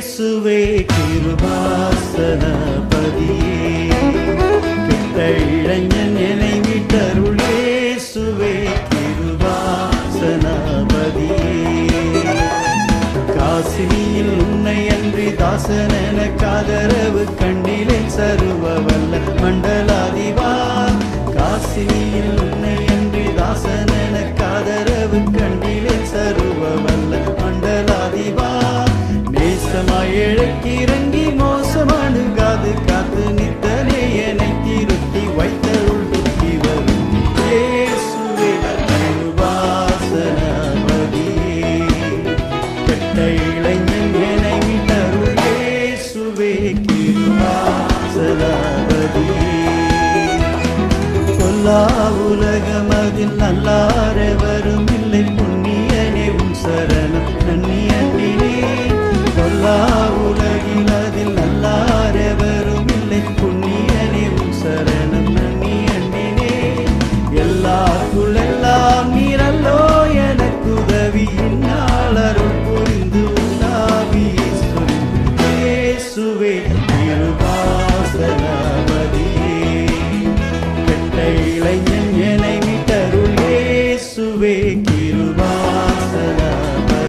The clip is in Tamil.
இயேசுவே கிருபாசனபதியே கெட்ட இளைஞன் என்னை விட்டருள் இயேசுவே கிருபாசனபதியே காசினியில் உன்னை அன்றி தாசன் எனக்கு ஆதரவு கண்டிலே சருவ வல்ல மண்டலாதிவா காசினியில் உன்னை அன்றி தாசன் எனக்கு ஆதரவு கண்டிலே சருவ வல்ல மண்டலாதிவா நேசமாய் இறங்கி மோசமானுகாது காத்து நித்தனே என்னை திருத்தி வைத்தருள் துக்கி வரும் இயேசுவே கிருபாசனபதியே கெட்ட இளைஞன் என்னை விட்டருள் இயேசுவே கிருபாசனபதியே பொல்லா உலகமதில் நல்லாரெவரும் இல்லை புண்ணியனே உன் சரணம் நன்னியண்டினே பொல்லா உலகில் அதில் நல்லாரெவரும் இல்லை புண்ணியனே உன் சரணம் நன்னியண்டினே எல்லாருக்குள்ளெல்லாம் நீரல்லோ எனக்கு உதவி இந்நாளருள் புரிந்து உண்டாவியை சொல் இயேசுவே கிருபாசனபதியே கெட்ட இளைஞன்